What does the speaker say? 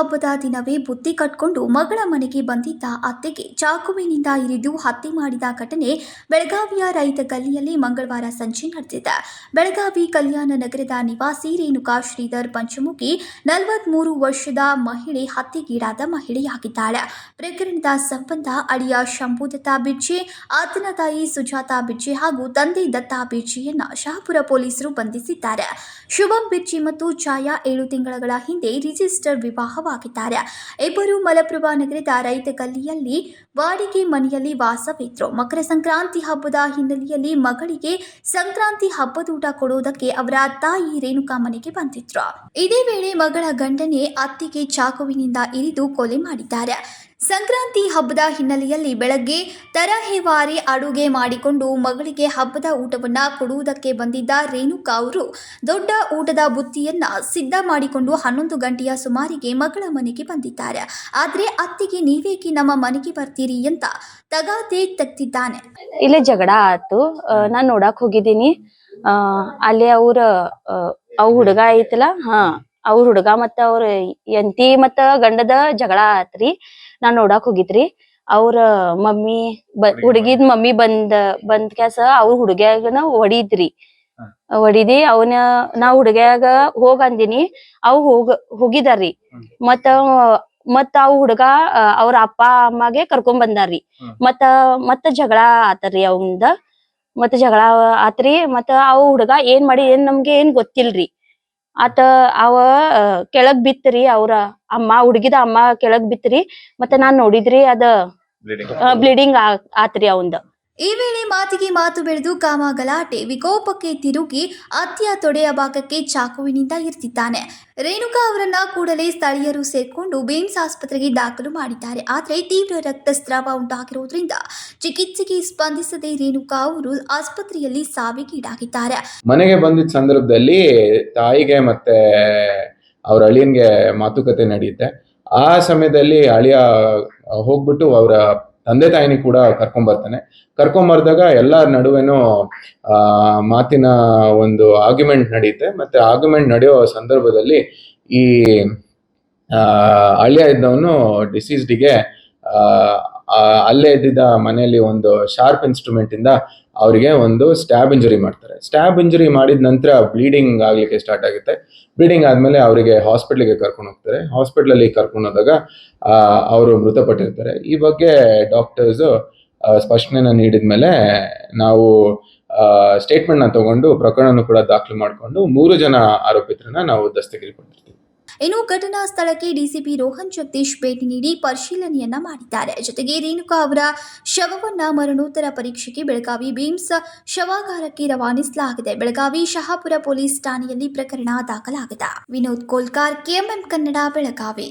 ಹಬ್ಬದ ದಿನವೇ ಬುತ್ತಿ ಕಟ್ಕೊಂಡು ಮಗಳ ಮನೆಗೆ ಬಂದಿದ್ದ ಅತ್ತೆಗೆ ಚಾಕುವಿನಿಂದ ಇರಿದು ಹತ್ಯೆ ಮಾಡಿದ ಘಟನೆ ಬೆಳಗಾವಿಯ ರೈತ ಗಲ್ಲಿಯಲ್ಲಿ ಮಂಗಳವಾರ ಸಂಜೆ ನಡೆದಿದೆ. ಬೆಳಗಾವಿ ಕಲ್ಯಾಣ ನಗರದ ನಿವಾಸಿ ರೇಣುಕಾ ಶ್ರೀಧರ್ ಪಂಚಮುಖಿ 43 ವರ್ಷದ ಮಹಿಳೆ ಹತ್ಯೆಗೀಡಾದ ಮಹಿಳೆಯಾಗಿದ್ದಾಳೆ. ಪ್ರಕರಣದ ಸಂಬಂಧ ಅಳಿಯ ಶಂಭುದತ್ತ ಬಿಜ್ಜೆ, ಆತನ ತಾಯಿ ಸುಜಾತಾ ಬಿಜ್ಜೆ ಹಾಗೂ ತಂದೆ ದತ್ತಾ ಬಿಜ್ಜೆಯನ್ನ ಶಹಾಪುರ ಪೊಲೀಸರು ಬಂಧಿಸಿದ್ದಾರೆ. ಶುಭಂ ಬಿಜ್ಜೆ ಮತ್ತು ಛಾಯಾ 7 ತಿಂಗಳ ಹಿಂದೆ ರಿಜಿಸ್ಟರ್ ವಿವಾಹವಾಗಿದ್ದಾರೆ. ಇಬ್ಬರು ಮಲಪ್ರಭಾ ನಗರದ ರೈತ ಗಲ್ಲಿಯಲ್ಲಿ ಬಾಡಿಗೆ ಮನೆಯಲ್ಲಿ ವಾಸವಿದ್ರು. ಮಕರ ಸಂಕ್ರಾಂತಿ ಹಬ್ಬದ ಹಿನ್ನೆಲೆಯಲ್ಲಿ ಮಗಳಿಗೆ ಸಂಕ್ರಾಂತಿ ಹಬ್ಬದೂಟ ಕೊಡೋದಕ್ಕೆ ಅವರ ತಾಯಿ ರೇಣುಕಾ ಮನೆಗೆ ಬಂದಿದ್ರು. ಇದೇ ವೇಳೆ ಮಗಳ ಗಂಡನೇ ಅತ್ತಿಗೆ ಚಾಕುವಿನಿಂದ ಇರಿದು ಕೊಲೆ ಮಾಡಿದ್ದಾರೆ. ಸಂಕ್ರಾಂತಿ ಹಬ್ಬದ ಹಿನ್ನೆಲೆಯಲ್ಲಿ ಬೆಳಗ್ಗೆ ತರಹೇವಾರಿ ಅಡುಗೆ ಮಾಡಿಕೊಂಡು ಮಗಳಿಗೆ ಹಬ್ಬದ ಊಟವನ್ನ ಕೊಡುವುದಕ್ಕೆ ಬಂದಿದ್ದ ರೇಣುಕಾ ಅವರು ದೊಡ್ಡ ಊಟದ ಬುತ್ತಿಯನ್ನ ಸಿದ್ಧ ಮಾಡಿಕೊಂಡು 11 ಗಂಟೆಯ ಸುಮಾರಿಗೆ ಮಗಳ ಮನೆಗೆ ಬಂದಿದ್ದಾರೆ. ಆದ್ರೆ ಅತ್ತಿಗೆ ನೀವೇಕೆ ನಮ್ಮ ಮನೆಗೆ ಬರ್ತೀರಿ ಅಂತ ತಗಾದೆ ತೆಗ್ದಿದ್ದಾನೆ. ಇಲ್ಲೇ ಜಗಳ ಆತು. ನಾನ್ ನೋಡಕ್ ಹೋಗಿದ್ದೀನಿ. ಅಲ್ಲಿ ಅವ್ರ ಹುಡುಗ ಐತಲ್ಲ, ಅವ್ರ ಹುಡುಗ ಮತ್ತ ಅವ್ರ ಎಂತಿ ಮತ್ತ ಗಂಡದ ಜಗಳ ಆತ್ರಿ. ನಾನ್ ನೋಡಾಕ್ ಹೋಗಿದ್ರಿ. ಅವ್ರ ಮಮ್ಮಿ ಹುಡುಗಿದ್ ಮಮ್ಮಿ ಬಂದ್ ಕ್ಯಾಸ ಅವ್ರ ಹುಡುಗ್ಯಾಗನ ಹೊಡಿದಿ ಅವನ ನಾ ಹುಡುಗ್ಯಾಗ ಹೋಗ್ ಅಂದಿನಿ. ಅವ್ ಹೋಗಿದಾರ್ರಿ. ಮತ್ತ ಅವ್ ಹುಡುಗ ಅವ್ರ ಅಪ್ಪ ಅಮ್ಮಗೆ ಕರ್ಕೊಂಡ್ ಬಂದಾರ್ರಿ. ಮತ್ತ ಜಗಳ ಆತರಿ. ಅವಂದ ಮತ್ತ ಜಗಳ ಆತ್ರಿ. ಮತ್ತ ಅವ್ ಹುಡುಗ ಏನ್ ಮಾಡಿ ನಮ್ಗೆ ಏನ್ ಗೊತ್ತಿಲ್ರಿ. ಅವ ಕೆಳಗ್ ಬಿತ್ರಿ. ಅವ್ರ ಅಮ್ಮ ಹುಡುಗಿದ ಅಮ್ಮ ಕೆಳಗ್ ಬಿತ್ರಿ. ಮತ್ತೆ ನಾನ್ ನೋಡಿದ್ರಿ ಅದ ಬ್ಲೀಡಿಂಗ್ ಆತ್ರಿ ಅವಂದ. ಈ ವೇಳೆ ಮಾತಿಗೆ ಮಾತು ಬೆಳೆದು ಕಾಮ ಗಲಾಟೆ ವಿಕೋಪಕ್ಕೆ ತಿರುಗಿ ಅತ್ತೆಯ ತೊಡೆಯ ಭಾಗಕ್ಕೆ ಚಾಕುವಿನಿಂದ ಇರಿದಿದ್ದಾನೆ. ರೇಣುಕಾ ಅವರನ್ನ ಕೂಡಲೇ ಸ್ಥಳೀಯರು ಸೇರ್ಕೊಂಡು ಬೇಮ್ಸ್ ಆಸ್ಪತ್ರೆಗೆ ದಾಖಲು ಮಾಡಿದ್ದಾರೆ. ಆದರೆ ತೀವ್ರ ರಕ್ತಸ್ರಾವ ಉಂಟಾಗಿರುವುದರಿಂದ ಚಿಕಿತ್ಸೆಗೆ ಸ್ಪಂದಿಸದೆ ರೇಣುಕಾ ಅವರು ಆಸ್ಪತ್ರೆಯಲ್ಲಿ ಸಾವಿಗೀಡಾಗಿದ್ದಾರೆ. ಮನೆಗೆ ಬಂದಿದ್ದ ಸಂದರ್ಭದಲ್ಲಿ ತಾಯಿಗೆ ಮತ್ತೆ ಅವ್ರ ಅಳಿಯನ್ಗೆ ಮಾತುಕತೆ ನಡೆಯುತ್ತೆ. ಆ ಸಮಯದಲ್ಲಿ ಅಳಿಯ ಹೋಗ್ಬಿಟ್ಟು ಅವರ ತಂದೆ ತಾಯಿನಿ ಕೂಡ ಕರ್ಕೊಂಬರ್ದಾಗ ಎಲ್ಲರ ನಡುವೆನೂ ಮಾತಿನ ಒಂದು ಆರ್ಗ್ಯುಮೆಂಟ್ ನಡೆಯುತ್ತೆ. ಮತ್ತೆ ಆರ್ಗ್ಯುಮೆಂಟ್ ನಡೆಯೋ ಸಂದರ್ಭದಲ್ಲಿ ಈ ಅಳಿಯ ಇದ್ದವನು ಡಿಸೀಸ್ಡಿಗೆ ಅಲ್ಲೇ ಇದ್ದಿದ್ದ ಮನೆಯಲ್ಲಿ ಒಂದು ಶಾರ್ಪ್ ಇನ್ಸ್ಟ್ರೂಮೆಂಟ್ ಇಂದ ಅವರಿಗೆ ಒಂದು ಸ್ಟ್ಯಾಬ್ ಇಂಜುರಿ ಮಾಡ್ತಾರೆ. ಸ್ಟ್ಯಾಬ್ ಇಂಜುರಿ ಮಾಡಿದ ನಂತರ ಬ್ಲೀಡಿಂಗ್ ಆಗ್ಲಿಕ್ಕೆ ಸ್ಟಾರ್ಟ್ ಆಗುತ್ತೆ. ಬ್ಲೀಡಿಂಗ್ ಆದ್ಮೇಲೆ ಅವರಿಗೆ ಹಾಸ್ಪಿಟ್ಲಿಗೆ ಕರ್ಕೊಂಡು ಹೋಗ್ತಾರೆ. ಹಾಸ್ಪಿಟ್ಲಲ್ಲಿ ಕರ್ಕೊಂಡು ಹೋದಾಗ ಅವರು ಮೃತಪಟ್ಟಿರ್ತಾರೆ. ಈ ಬಗ್ಗೆ ಡಾಕ್ಟರ್ಸ್ ಸ್ಪಷ್ಟನೆನ ನೀಡಿದ್ಮೇಲೆ ನಾವು ಸ್ಟೇಟ್ಮೆಂಟ್ ನ ತಗೊಂಡು ಪ್ರಕರಣವನ್ನು ಕೂಡ ದಾಖಲು ಮಾಡಿಕೊಂಡು 3 ಜನ ಆರೋಪಿತರನ್ನ ನಾವು ದಸ್ತಗಿರಿಪಡಿಸಿರ್ತೀವಿ. ಇನ್ನು ಘಟನಾ ಸ್ಥಳಕ್ಕೆ ಡಿಸಿಪಿ ರೋಹನ್ ಜಗದೀಶ್ ಭೇಟಿ ನೀಡಿ ಪರಿಶೀಲನೆಯನ್ನ ಮಾಡಿದ್ದಾರೆ. ಜೊತೆಗೆ ರೇಣುಕಾ ಅವರ ಶವವನ್ನ ಮರಣೋತ್ತರ ಪರೀಕ್ಷೆಗೆ ಬೆಳಗಾವಿ ಬೇಮ್ಸ್ ಶವಾಗಾರಕ್ಕೆ ರವಾನಿಸಲಾಗಿದೆ. ಬೆಳಗಾವಿ ಶಹಾಪುರ ಪೊಲೀಸ್ ಠಾಣೆಯಲ್ಲಿ ಪ್ರಕರಣ ದಾಖಲಾಗಿದೆ. ವಿನೋದ್ ಕೋಲ್ಕಾರ್, ಕೆಎಂಎಂ ಕನ್ನಡ, ಬೆಳಗಾವಿ.